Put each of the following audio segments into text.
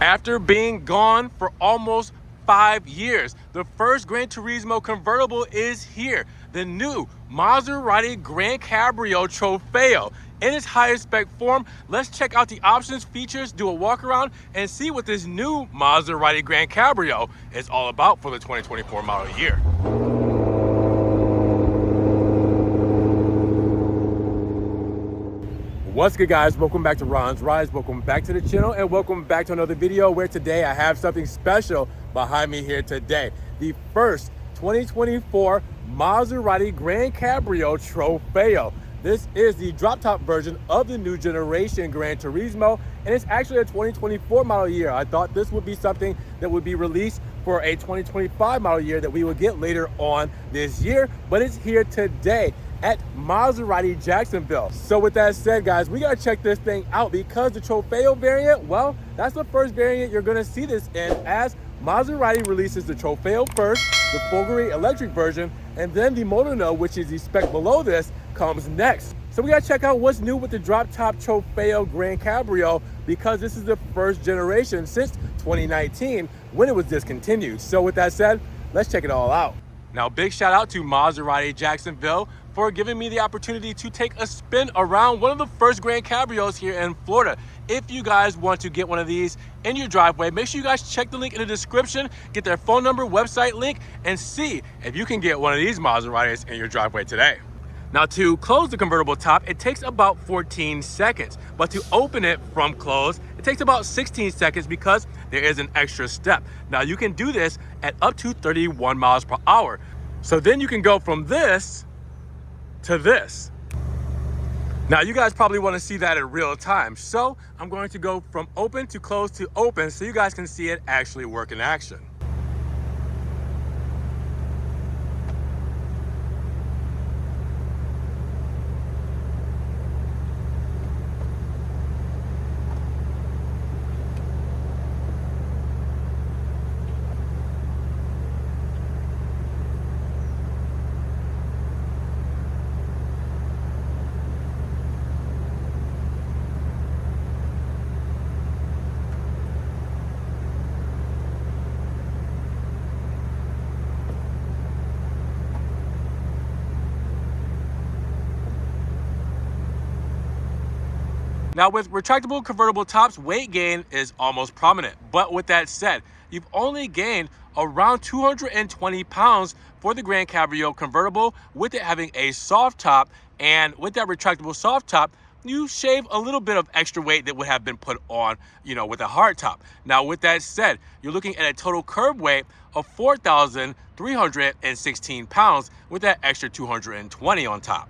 After being gone for almost 5 years, the first Granturismo convertible is here. The new Maserati GranCabrio Trofeo. In its highest spec form, let's check out the options, features, do a walk around, and see what this new Maserati GranCabrio is all about for the 2024 model year. What's good, guys? Welcome back to Ron's Rides. Welcome back to the channel, and welcome back to another video where today I have something special behind me here today. The first 2024 Maserati GranCabrio Trofeo. This is the drop-top version of the new generation Granturismo, and it's actually a 2024 model year. I thought this would be something that would be released for a 2025 model year that we would get later on this year, but it's here today at Maserati Jacksonville. So with that said, guys, we gotta check this thing out because the Trofeo variant, well, that's the first variant you're gonna see this in, as Maserati releases the Trofeo first, the Folgore electric version, and then the Modena, which is the spec below this, comes next. So we gotta check out what's new with the drop-top Trofeo GranCabrio, because this is the first generation since 2019 when it was discontinued. So with that said, let's check it all out. Now, big shout out to Maserati Jacksonville for giving me the opportunity to take a spin around one of the first GranCabrios here in Florida. If you guys want to get one of these in your driveway, make sure you guys check the link in the description, get their phone number, website link, and see if you can get one of these Maseratis in your driveway today. Now, to close the convertible top, it takes about 14 seconds, but to open it from close, it takes about 16 seconds because there is an extra step. Now, you can do this at up to 31 miles per hour. So then you can go from this to this. Now, you guys probably want to see that in real time. So I'm going to go from open to close to open so you guys can see it actually work in action. Now, with retractable convertible tops, weight gain is almost prominent. But with that said, you've only gained around 220 pounds for the GranCabrio convertible, with it having a soft top. And with that retractable soft top, you shave a little bit of extra weight that would have been put on, with a hard top. Now, with that said, you're looking at a total curb weight of 4,316 pounds with that extra 220 on top.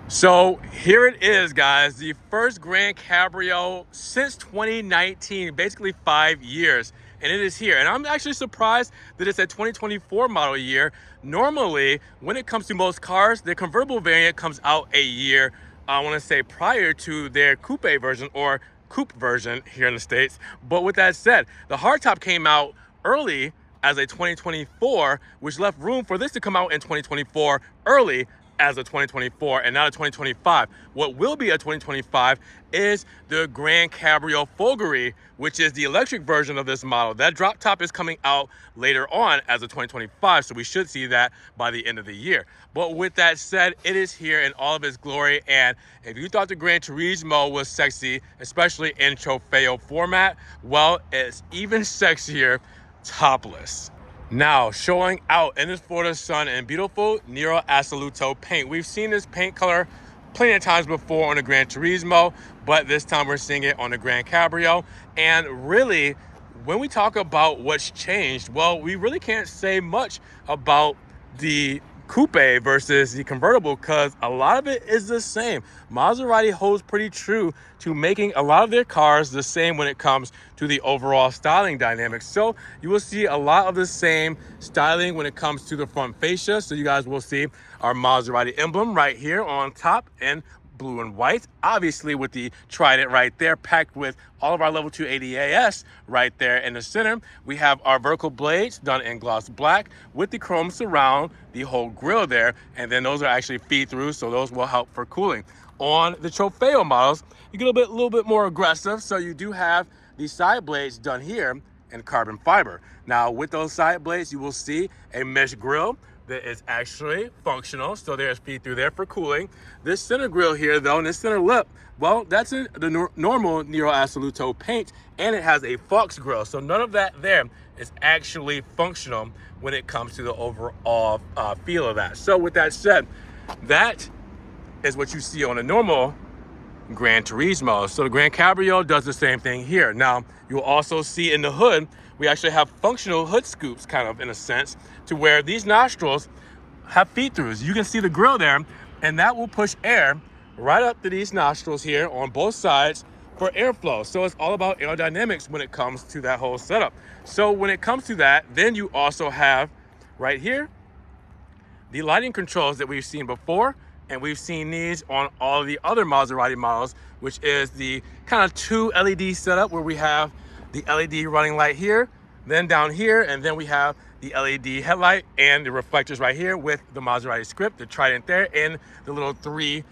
So here it is, guys, the first GranCabrio since 2019, basically 5 years, and it is here. And I'm actually surprised that it's a 2024 model year. Normally, when it comes to most cars, the convertible variant comes out a year, I want to say, prior to their coupe version or coupe version here in the States. But with that said, the hardtop came out early as a 2024, which left room for this to come out in 2024 early as a 2024 and not a 2025. What will be a 2025 is the GranCabrio Folgore, which is the electric version of this model. That drop top is coming out later on as a 2025, so we should see that by the end of the year. But with that said, it is here in all of its glory, and if you thought the Granturismo was sexy, especially in Trofeo format, well, it's even sexier topless. Now, showing out in this Florida sun in beautiful Nero Assoluto paint. We've seen this paint color plenty of times before on the Granturismo, but this time we're seeing it on the GranCabrio. And really, when we talk about what's changed, well, we really can't say much about the coupe versus the convertible because a lot of it is the same. Maserati holds pretty true to making a lot of their cars the same when it comes to the overall styling dynamics. So you will see a lot of the same styling when it comes to the front fascia. So you guys will see our Maserati emblem right here on top in blue and white, obviously with the Trident right there, packed with all of our level 2 ADAS right there in the center. We have our vertical blades done in gloss black with the chrome surround, the whole grille there, and then those are actually feed through, so those will help for cooling. On the Trofeo models, you get a little bit more aggressive, so you do have the side blades done here in carbon fiber. Now with those side blades, you will see a mesh grille that is actually functional. So there's feed through there for cooling. This center grille here though, and this center lip, well, that's the normal Nero Assoluto paint, and it has a Fox grille. So none of that there is actually functional when it comes to the overall feel of that. So with that said, that is what you see on a normal Granturismo. So the GranCabrio does the same thing here. Now, you'll also see in the hood, we actually have functional hood scoops, kind of in a sense, to where these nostrils have feed-throughs. You can see the grill there, and that will push air right up to these nostrils here on both sides for airflow. So it's all about aerodynamics when it comes to that whole setup. So when it comes to that, then you also have right here the lighting controls that we've seen before, and we've seen these on all of the other Maserati models, which is the kind of 2 LED setup where we have the LED running light here, then down here, and then we have the LED headlight and the reflectors right here with the Maserati script, the trident there, and the little 3,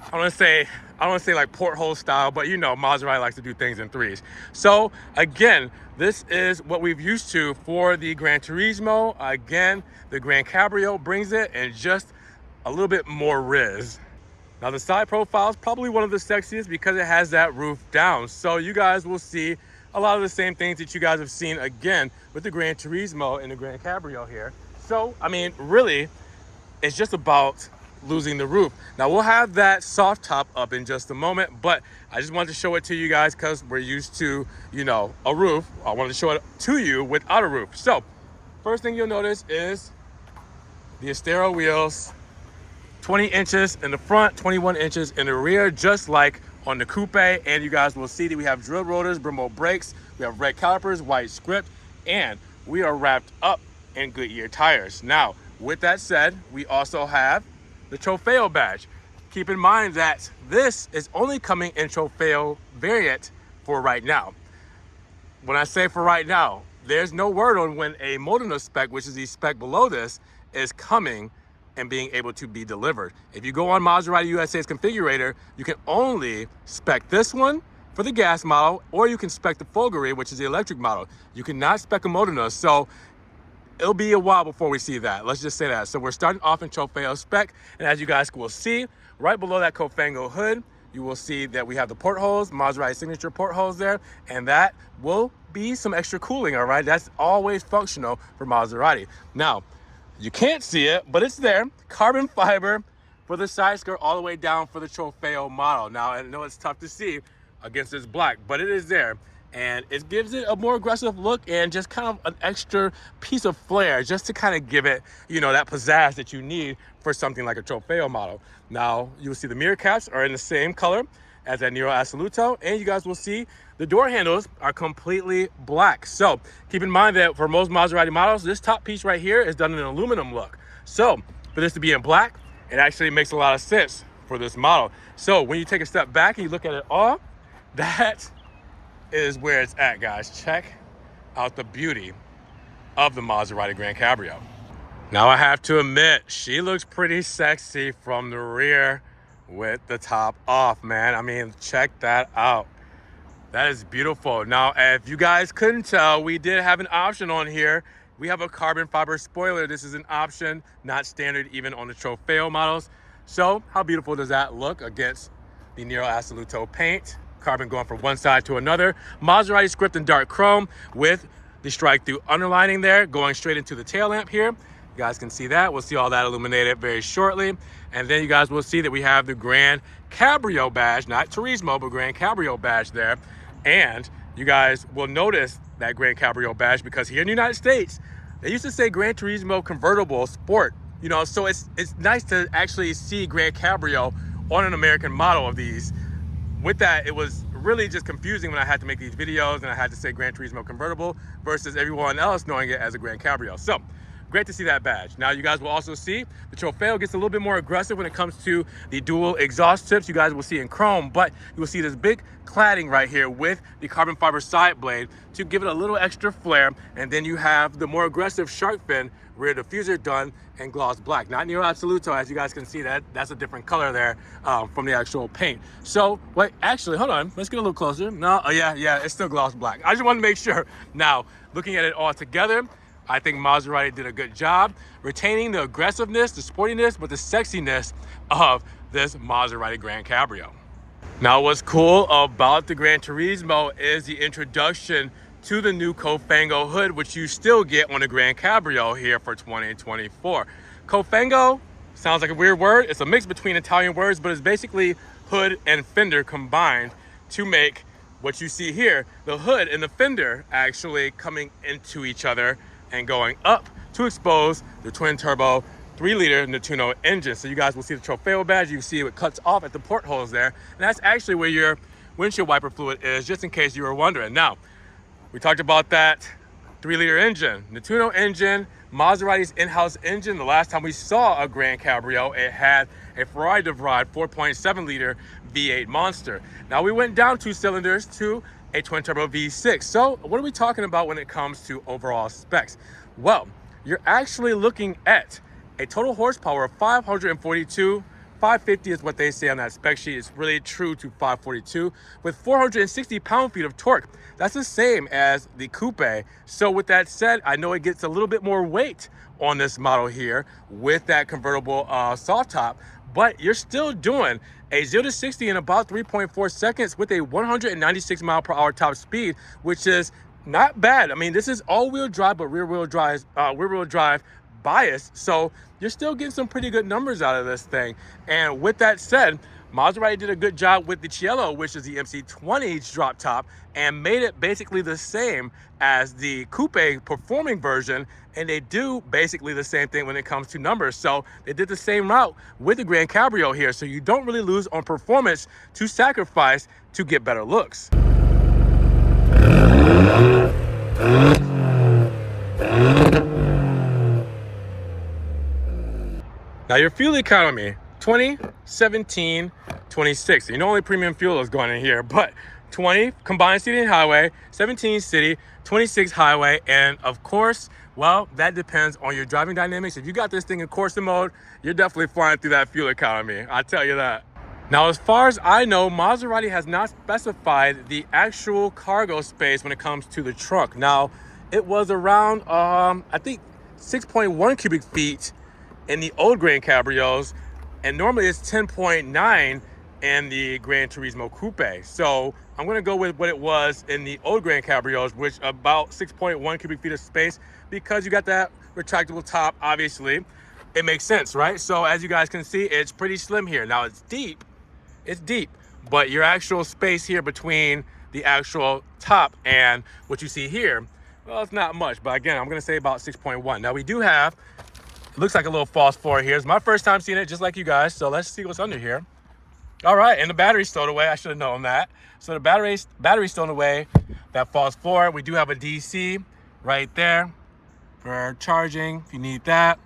I don't want to say like porthole style, but you know, Maserati likes to do things in 3s. So again, this is what we've used to for the Granturismo. Again, the GranCabrio brings it and just a little bit more riz. Now the side profile is probably one of the sexiest because it has that roof down. So you guys will see a lot of the same things that you guys have seen again with the Granturismo and the GranCabrio here. So, I mean, really, it's just about losing the roof. Now we'll have that soft top up in just a moment, but I just wanted to show it to you guys because we're used to, you know, a roof. I wanted to show it to you without a roof. So first thing you'll notice is the Estero wheels, 20 inches in the front, 21 inches in the rear, just like on the coupe. And you guys will see that we have drill rotors, Brembo brakes, we have red calipers, white script, and we are wrapped up in Goodyear tires. Now, with that said, we also have the Trofeo badge. Keep in mind that this is only coming in Trofeo variant for right now. When I say for right now, there's no word on when a Modena spec, which is the spec below this, is coming and being able to be delivered. If you go on Maserati USA's configurator, you can only spec this one for the gas model, or you can spec the Folgore, which is the electric model. You cannot spec a Modena, so it'll be a while before we see that. Let's just say that. So we're starting off in Trofeo spec, and as you guys will see, right below that Cofango hood, you will see that we have the portholes, Maserati signature portholes there, and that will be some extra cooling, all right? That's always functional for Maserati. Now, you can't see it, but it's there. Carbon fiber for the side skirt all the way down for the Trofeo model. Now, I know it's tough to see against this black, but it is there. And it gives it a more aggressive look and just kind of an extra piece of flair just to kind of give it, you know, that pizzazz that you need for something like a Trofeo model. Now, you'll see the mirror caps are in the same color as that Nero Assoluto, and you guys will see the door handles are completely black. So keep in mind that for most Maserati models, this top piece right here is done in an aluminum look. So for this to be in black, it actually makes a lot of sense for this model. So when you take a step back and you look at it all, that is where it's at, guys. Check out the beauty of the Maserati GranCabrio. Now I have to admit, she looks pretty sexy from the rear with the top off, man. I mean, check that out. That is beautiful. Now, if you guys couldn't tell, we did have an option on here. We have a carbon fiber spoiler. This is an option, not standard even on the Trofeo models. So how beautiful does that look against the Nero Assoluto paint? Carbon going from one side to another. Maserati script in dark chrome with the strike through underlining there, going straight into the tail lamp here. You guys can see that. We'll see all that illuminated very shortly. And then you guys will see that we have the GranCabrio badge, not Turismo, but GranCabrio badge there. And you guys will notice that GranCabrio badge because here in the United States, they used to say Granturismo Convertible Sport. You know, so it's nice to actually see GranCabrio on an American model of these. With that, it was really just confusing when I had to make these videos and I had to say Granturismo Convertible versus everyone else knowing it as a GranCabrio. So Great to see that badge. Now you guys will also see the Trofeo gets a little bit more aggressive when it comes to the dual exhaust tips. You guys will see in chrome, but you will see this big cladding right here with the carbon fiber side blade to give it a little extra flair. And then you have the more aggressive shark fin rear diffuser done in gloss black, not Nero Absoluto. As you guys can see, that's a different color there from the actual paint. So wait, actually, hold on, let's get a little closer. No, oh yeah, it's still gloss black. I just want to make sure. Now, looking at it all together, I think Maserati did a good job retaining the aggressiveness, the sportiness, but the sexiness of this Maserati GranCabrio. Now, what's cool about the Granturismo is the introduction to the new Cofango hood, which you still get on the GranCabrio here for 2024. Cofango sounds like a weird word. It's a mix between Italian words, but it's basically hood and fender combined to make what you see here, the hood and the fender actually coming into each other and going up to expose the twin turbo 3-liter Nettuno engine. So you guys will see the Trofeo badge. You see it cuts off at the portholes there. And that's actually where your windshield wiper fluid is, just in case you were wondering. Now, we talked about that 3-liter engine, Nettuno engine, Maserati's in-house engine. The last time we saw a GranCabrio, it had a Ferrari DeVride 4.7-liter V8 monster. Now we went down 2 cylinders to a twin-turbo V6. So what are we talking about when it comes to overall specs? Well, you're actually looking at a total horsepower of 542. 550 is what they say on that spec sheet. It's really true to 542 with 460 pound-feet of torque. That's the same as the coupe. So with that said, I know it gets a little bit more weight on this model here with that convertible soft top, but you're still doing a 0 to 60 in about 3.4 seconds with a 196 mile per hour top speed, which is not bad. I mean, this is all-wheel drive, but rear-wheel drive bias. So you're still getting some pretty good numbers out of this thing. And with that said, Maserati did a good job with the Cielo, which is the MC20 drop top, and made it basically the same as the coupe performing version. And they do basically the same thing when it comes to numbers. So they did the same route with the GranCabrio here. So you don't really lose on performance to sacrifice to get better looks. Now your fuel economy, 20, 17, 26. You know only premium fuel is going in here, but 20 combined city and highway, 17 city, 26 highway, and of course, well, that depends on your driving dynamics. If you got this thing in Corsa mode, you're definitely flying through that fuel economy. I tell you that. Now, as far as I know, Maserati has not specified the actual cargo space when it comes to the trunk. Now, it was around, I think 6.1 cubic feet in the old GranCabrios, and normally it's 10.9 in the Granturismo Coupe. So I'm gonna go with what it was in the old GranCabrios, which about 6.1 cubic feet of space, because you got that retractable top, obviously. It makes sense, right? So as you guys can see, it's pretty slim here. Now it's deep, but your actual space here between the actual top and what you see here, well, it's not much, but again, I'm gonna say about 6.1. Now we do have, it looks like a little false floor here. It's my first time seeing it, just like you guys. So let's see what's under here. All right, and the battery's stowed away. I should have known that. So the battery's stowed away. That false floor. We do have a DC right there for charging if you need that.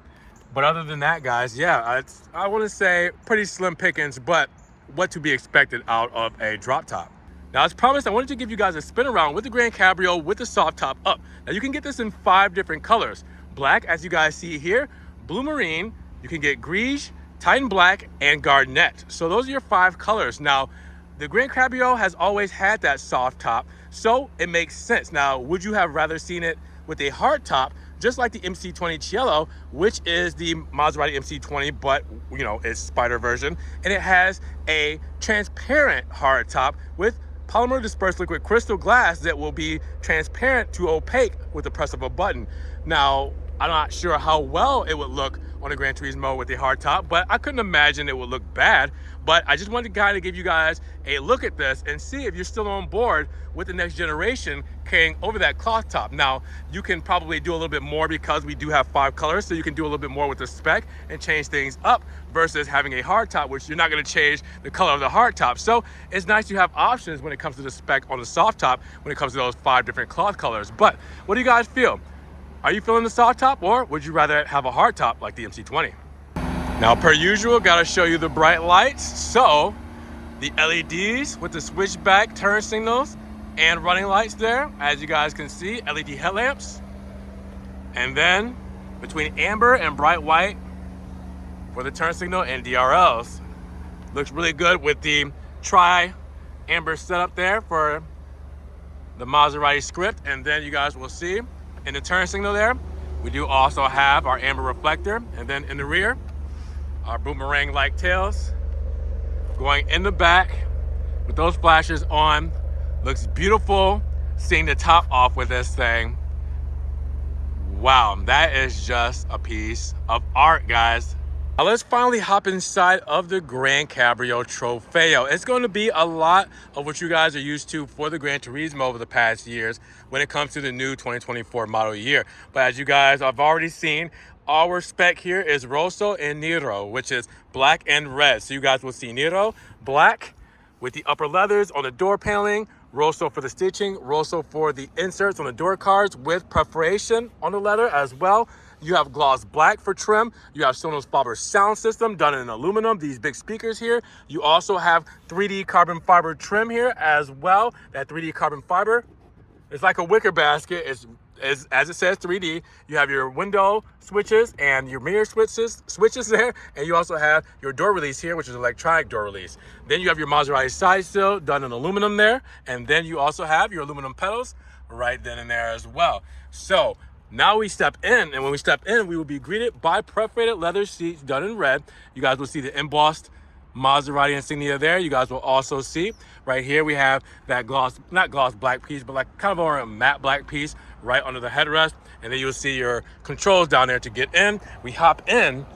But other than that, guys, yeah, I want to say pretty slim pickings, but what to be expected out of a drop top. Now, as promised, I wanted to give you guys a spin around with the GranCabrio with the soft top up. Now, you can get this in 5 different colors. Black, as you guys see here, blue marine, you can get greige, Titan black, and garnet. So those are your 5 colors. Now, the GranCabrio has always had that soft top, so it makes sense. Now, would you have rather seen it with a hard top, just like the MC20 Cielo, which is the Maserati MC20, but you know, it's Spider version, and it has a transparent hard top with polymer dispersed liquid crystal glass that will be transparent to opaque with the press of a button. Now, I'm not sure how well it would look on a Granturismo with a hard top, but I couldn't imagine it would look bad. But I just wanted to kind of give you guys a look at this and see if you're still on board with the next generation carrying over that cloth top. Now, you can probably do a little bit more because we do have 5 colors, so you can do a little bit more with the spec and change things up versus having a hard top, which you're not going to change the color of the hard top. So it's nice to have options when it comes to the spec on the soft top when it comes to those 5 different cloth colors. But what do you guys feel? Are you feeling the soft top, or would you rather have a hard top like the MC20? Now, per usual, gotta show you the bright lights. So, the LEDs with the switchback turn signals and running lights there, as you guys can see, LED headlamps. And then, between amber and bright white for the turn signal and DRLs. Looks really good with the tri-amber setup there for the Maserati script. And then you guys will see in the turn signal there, we do also have our amber reflector. And then in the rear, our boomerang-like tails going in the back with those flashers on. Looks beautiful seeing the top off with this thing. Wow, that is just a piece of art, guys. Now let's finally hop inside of the GranCabrio Trofeo. It's going to be a lot of what you guys are used to for the Granturismo over the past years when it comes to the new 2024 model year. But as you guys have already seen, our spec here is Rosso and Nero, which is black and red. So you guys will see Nero, black with the upper leathers on the door paneling, Rosso for the stitching, Rosso for the inserts on the door cards with perforation on the leather as well. You have gloss black for trim. You have Sonos Faber sound system done in aluminum, these big speakers here. You also have 3D carbon fiber trim here as well. That 3D carbon fiber, it's like a wicker basket. It's as it says 3D. You have your window switches and your mirror switches there. And you also have your door release here, which is electronic door release. Then you have your Maserati side sill done in aluminum there. And then you also have your aluminum pedals right then and there as well. So now we step in, and when we step in, we will be greeted by perforated leather seats done in red. You guys will see the embossed Maserati insignia there. You guys will also see right here we have that not gloss black piece, but like kind of a matte black piece right under the headrest. And then you'll see your controls down there to get in. We hop in,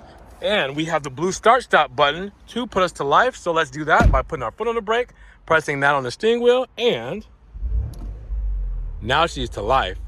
and we have the blue start stop button to put us to life. So let's do that by putting our foot on the brake, pressing that on the steering wheel, and now she's to life.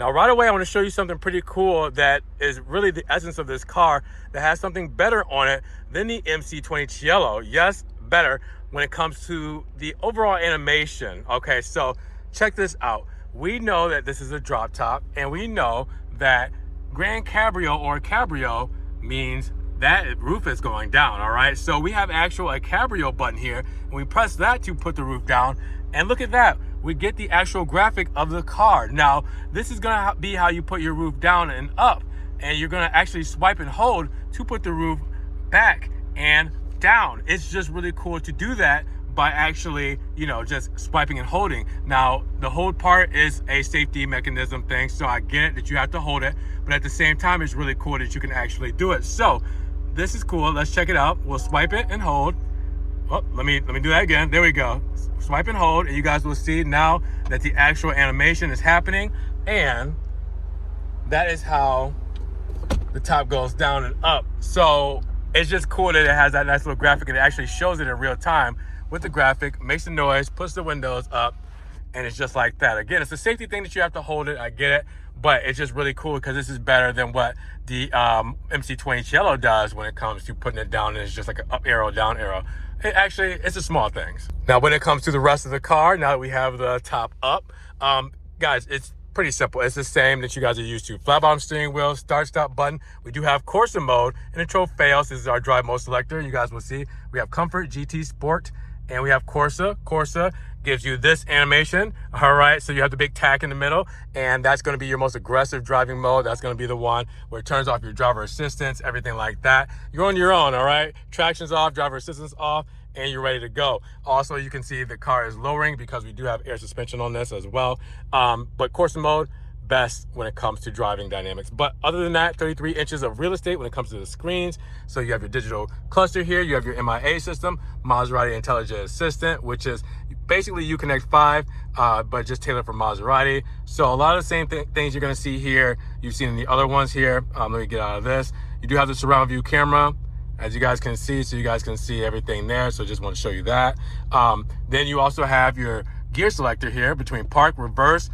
Now, right away, I want to show you something pretty cool that is really the essence of this car that has something better on it than the MC20 Cielo. Yes, better when it comes to the overall animation. Okay, so check this out. We know that this is a drop top, and we know that GranCabrio or Cabrio means that roof is going down, all right? So we have actual a Cabrio button here, and we press that to put the roof down, and look at that. We get the actual graphic of the car. Now, this is gonna be how you put your roof down and up, and you're gonna actually swipe and hold to put the roof back and down. It's just really cool to do that by actually, just swiping and holding. Now, the hold part is a safety mechanism thing, so I get it that you have to hold it, but at the same time, it's really cool that you can actually do it. So, this is cool. Let's check it out. We'll swipe it and hold. Oh, let me do that again. There we go. Swipe and hold, and you guys will see now that the actual animation is happening, and that is how the top goes down and up. So it's just cool that it has that nice little graphic, and it actually shows it in real time with the graphic, makes the noise, puts the windows up, and it's just like that. Again, it's a safety thing that you have to hold it. I get it, but it's just really cool because this is better than what the MC20 Cielo does when it comes to putting it down, and it's just like an up arrow, down arrow. It's the small things. Now, when it comes to the rest of the car, now that we have the top up, guys, it's pretty simple. It's the same that you guys are used to. Flat bottom steering wheel, start stop button. We do have Corsa mode in the Trofeo. This is our drive mode selector. You guys will see we have Comfort, GT, Sport, and we have Corsa. Corsa gives you this animation, all right? So you have the big tack in the middle, and that's gonna be your most aggressive driving mode. That's gonna be the one where it turns off your driver assistance, everything like that. You're on your own, all right? Traction's off, driver assistance off, and you're ready to go. Also, you can see the car is lowering because we do have air suspension on this as well. But Corsa mode, best when it comes to driving dynamics. But other than that, 33 inches of real estate when it comes to the screens. So you have your digital cluster here, you have your MIA system, Maserati Intelligent Assistant, which is basically Uconnect 5, but just tailored for Maserati. So a lot of the same things you're gonna see here, you've seen in the other ones here. Let me get out of this. You do have the surround view camera, as you guys can see, so you guys can see everything there. So just want to show you that. Then you also have your gear selector here between park, reverse,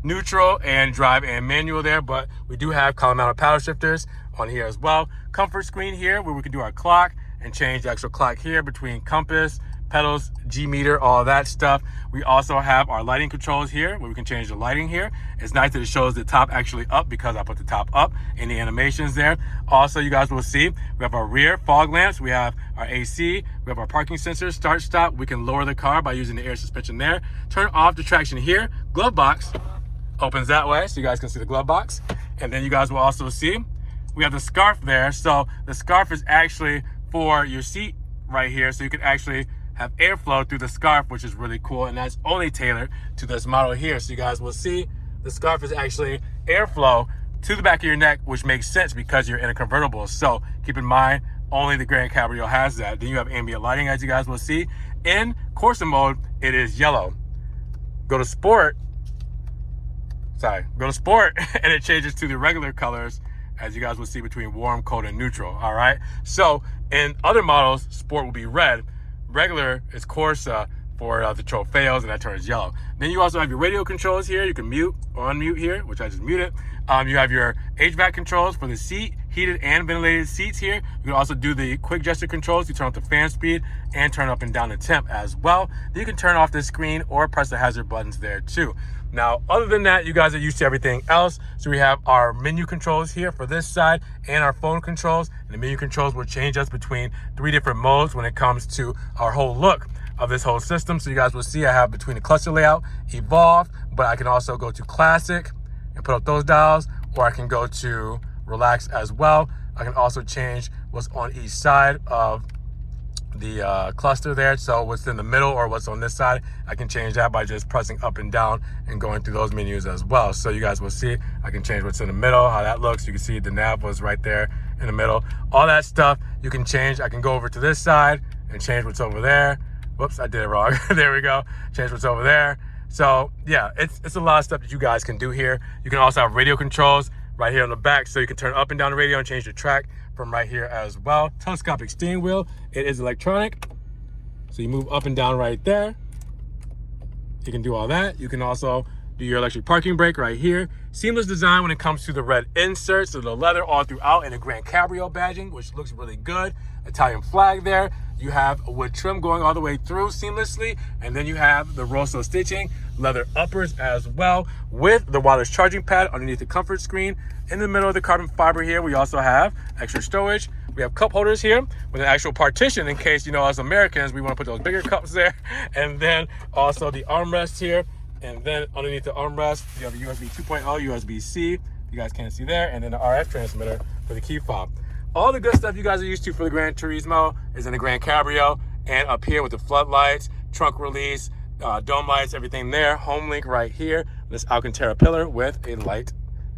neutral, and drive and manual there. But we do have column mounted paddle shifters on here as well. Comfort screen here where we can do our clock and change the actual clock here between compass, pedals, G meter, all that stuff. We also have our lighting controls here where we can change the lighting here. It's nice that it shows the top actually up because I put the top up in the animations there. Also, you guys will see we have our rear fog lamps, we have our AC, we have our parking sensors, start, stop. We can lower the car by using the air suspension there. Turn off the traction here. Glove box opens that way so you guys can see the glove box. And then you guys will also see we have the scarf there. So the scarf is actually for your seat right here, so you can actually have airflow through the scarf, which is really cool, and that's only tailored to this model here. So you guys will see the scarf is actually airflow to the back of your neck, which makes sense because you're in a convertible. So keep in mind, only the GranCabrio has that. Then you have ambient lighting, as you guys will see. In Corsa mode, it is yellow. Go to sport, and it changes to the regular colors, as you guys will see, between warm, cold, and neutral. All right, so in other models, sport will be red, regular is Corsa for the Trofeos, and that turns yellow. Then you also have your radio controls here. You can mute or unmute here, which I just muted. You have your HVAC controls for the seat, heated and ventilated seats here. You can also do the quick gesture controls. You turn up the fan speed and turn up and down the temp as well. Then you can turn off the screen or press the hazard buttons there too. Now, other than that, you guys are used to everything else. So we have our menu controls here for this side and our phone controls. And the menu controls will change us between 3 different modes when it comes to our whole look of this whole system. So you guys will see I have between the cluster layout, evolved, but I can also go to classic and put up those dials, or I can go to relax as well. I can also change what's on each side of the cluster there. So what's in the middle or what's on this side, I can change that by just pressing up and down and going through those menus as well. So you guys will see I can change what's in the middle, how that looks. You can see the nav was right there in the middle. All that stuff you can change. I can go over to this side and change what's over there. Whoops, I did it wrong. There we go. Change what's over there. So yeah, it's a lot of stuff that you guys can do here. You can also have radio controls right here on the back, so you can turn up and down the radio and change the track from right here as well. Telescopic steering wheel, it is electronic, so you move up and down right there. You can do all that. You can also do your electric parking brake right here. Seamless design when it comes to the red inserts, so the leather all throughout, and a GranCabrio badging, which looks really good. Italian flag there. You have a wood trim going all the way through seamlessly, and then you have the Rosso stitching, leather uppers as well, with the wireless charging pad underneath the comfort screen. In the middle of the carbon fiber here, we also have extra storage. We have cup holders here with an actual partition in case, you know, as Americans, we want to put those bigger cups there. And then also the armrest here. And then underneath the armrest, you have a USB 2.0, USB-C, you guys can't see there, and then the RF transmitter for the key fob. All the good stuff you guys are used to for the Granturismo is in the GranCabrio, and up here with the floodlights, trunk release, dome lights, everything there. Home link right here, this Alcantara pillar with a light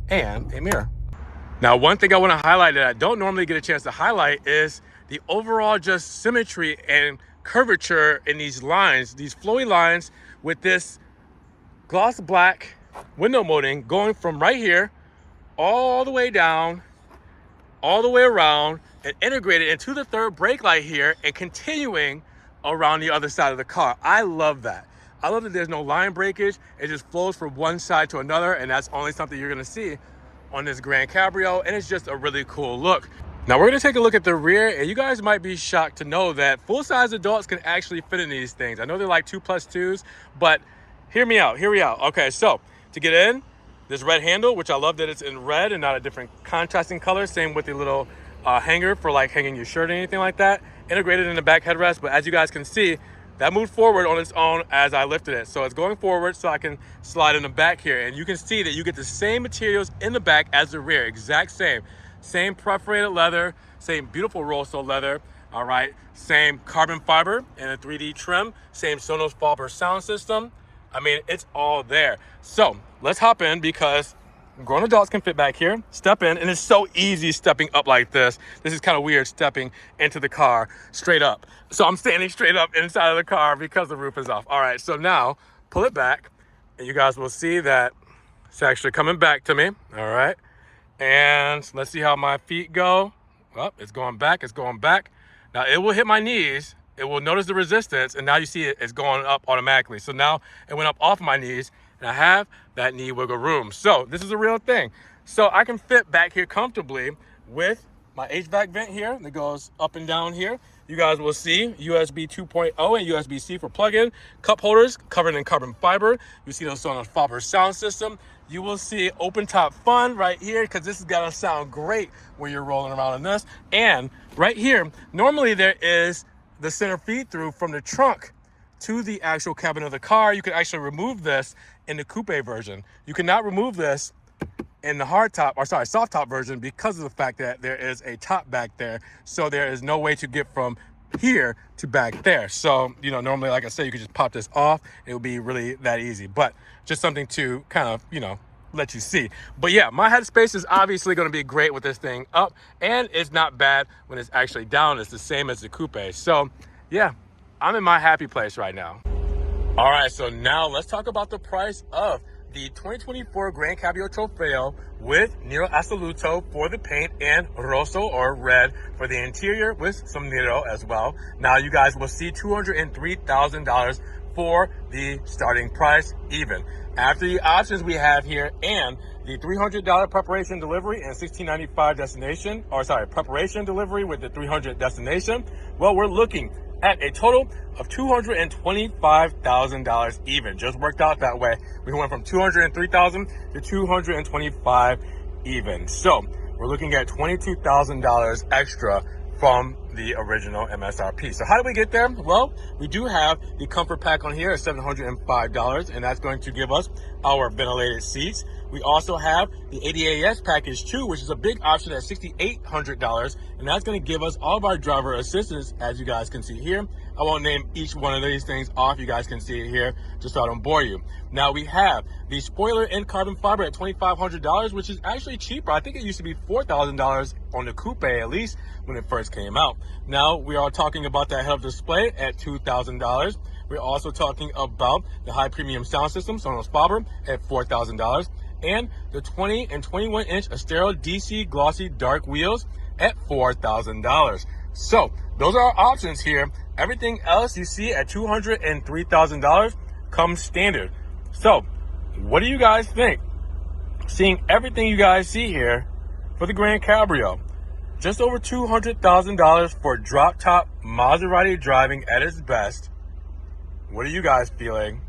and a mirror. Now, one thing I want to highlight that I don't normally get a chance to highlight is the overall just symmetry and curvature in these lines, these flowy lines with this gloss black window molding going from right here all the way down, all the way around, and integrated into the third brake light here and continuing around the other side of the car. I love that. I love that there's no line breakage. It just flows from one side to another, and that's only something you're gonna see on this GranCabrio, and it's just a really cool look. Now we're gonna take a look at the rear, and you guys might be shocked to know that full-size adults can actually fit in these things. I know they're like 2+2s, but hear me out. Okay, so to get in, this red handle, which I love that it's in red and not a different contrasting color. Same with the little hanger for like hanging your shirt or anything like that. Integrated in the back headrest, but as you guys can see, that moved forward on its own as I lifted it. So it's going forward so I can slide in the back here. And you can see that you get the same materials in the back as the rear, exact same. Same perforated leather, same beautiful Rosso leather, all right? Same carbon fiber and a 3D trim, same Sonos Faber sound system. I mean, it's all there. So let's hop in because grown adults can fit back here, step in, and it's so easy stepping up like this. This is kind of weird stepping into the car straight up. So I'm standing straight up inside of the car because the roof is off. All right, so now pull it back and you guys will see that it's actually coming back to me, all right? And let's see how my feet go. Well, it's going back, Now it will hit my knees. It will notice the resistance, and now you see it's going up automatically. So now it went up off my knees, and I have that knee wiggle room. So this is a real thing. So I can fit back here comfortably with my HVAC vent here that goes up and down here. you guys will see USB 2.0 and USB-C for plug-in, cup holders covered in carbon fiber. You see those on a Faber sound system. You will see open top fun right here, because this is gonna sound great when you're rolling around in this. And right here, normally there is the center feed through from the trunk to the actual cabin of the car. You can actually remove this in the coupe version. You cannot remove this in the soft top version, because of the fact that there is a top back there. So there is no way to get from here to back there. So, you know, normally, like I said, you could just pop this off. It would be really that easy, but just something to kind of, you know, let you see. But yeah, my headspace is obviously going to be great with this thing up, and it's not bad when it's actually down. It's the same as the coupe. So yeah, I'm in my happy place right now. All right, so now let's talk about the price of the 2024 GranCabrio Trofeo with Nero Assoluto for the paint and Rosso or red for the interior with some Nero as well. Now you guys will see $203,000 for the starting price even. After the options we have here and the $300 preparation delivery and $1,695 destination, preparation delivery with the $300 destination, well, we're looking at a total of $225,000 even. Just worked out that way. We went from $203,000 to $225 even. So we're looking at $22,000 extra from the original MSRP. So how do we get there? Well, we do have the comfort pack on here at $705, and that's going to give us our ventilated seats. We also have the ADAS package too, which is a big option at $6,800, and that's going to give us all of our driver assistance, as you guys can see here. I won't name each one of these things off. You guys can see it here, just so I don't bore you. Now we have the spoiler and carbon fiber at $2,500, which is actually cheaper. I think it used to be $4,000 on the coupe, at least when it first came out. Now we are talking about that head-up display at $2,000. We're also talking about the high premium sound system, Sonos Faber, at $4,000. And the 20 and 21 inch Astero DC glossy dark wheels at $4,000. So those are our options here. Everything else you see at $203,000 comes standard. So what do you guys think? Seeing everything you guys see here for the GranCabrio, just over $200,000 for drop top Maserati driving at its best. What are you guys feeling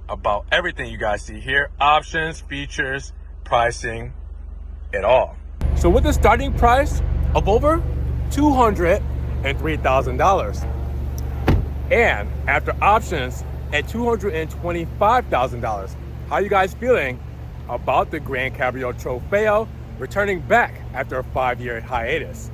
about everything you guys see here? Options, features, pricing, it all. So with the starting price of over $203,000 and after options at $225,000, how are you guys feeling about the GranCabrio Trofeo returning back after a 5-year hiatus?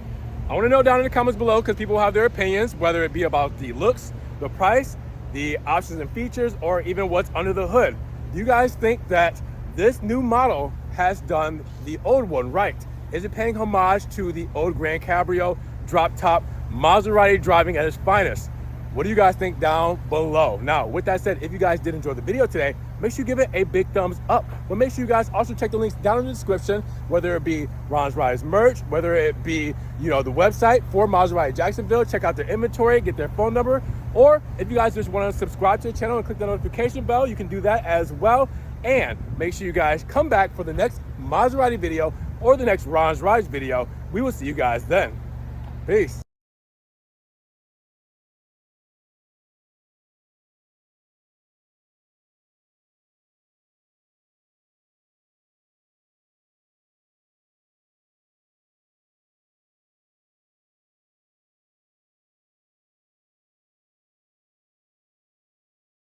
I want to know down in the comments below, because people have their opinions, whether it be about the looks, the price, the options and features, or even what's under the hood. Do you guys think that this new model has done the old one right? Is it paying homage to the old GranCabrio drop top Maserati driving at its finest? What do you guys think down below? Now, with that said, if you guys did enjoy the video today, make sure you give it a big thumbs up. But make sure you guys also check the links down in the description, whether it be Ron's Rides merch, whether it be, you know, the website for Maserati Jacksonville. Check out their inventory, get their phone number, or if you guys just want to subscribe to the channel and click the notification bell, you can do that as well. And make sure you guys come back for the next Maserati video or the next Ron's Rides video. We will see you guys then. Peace.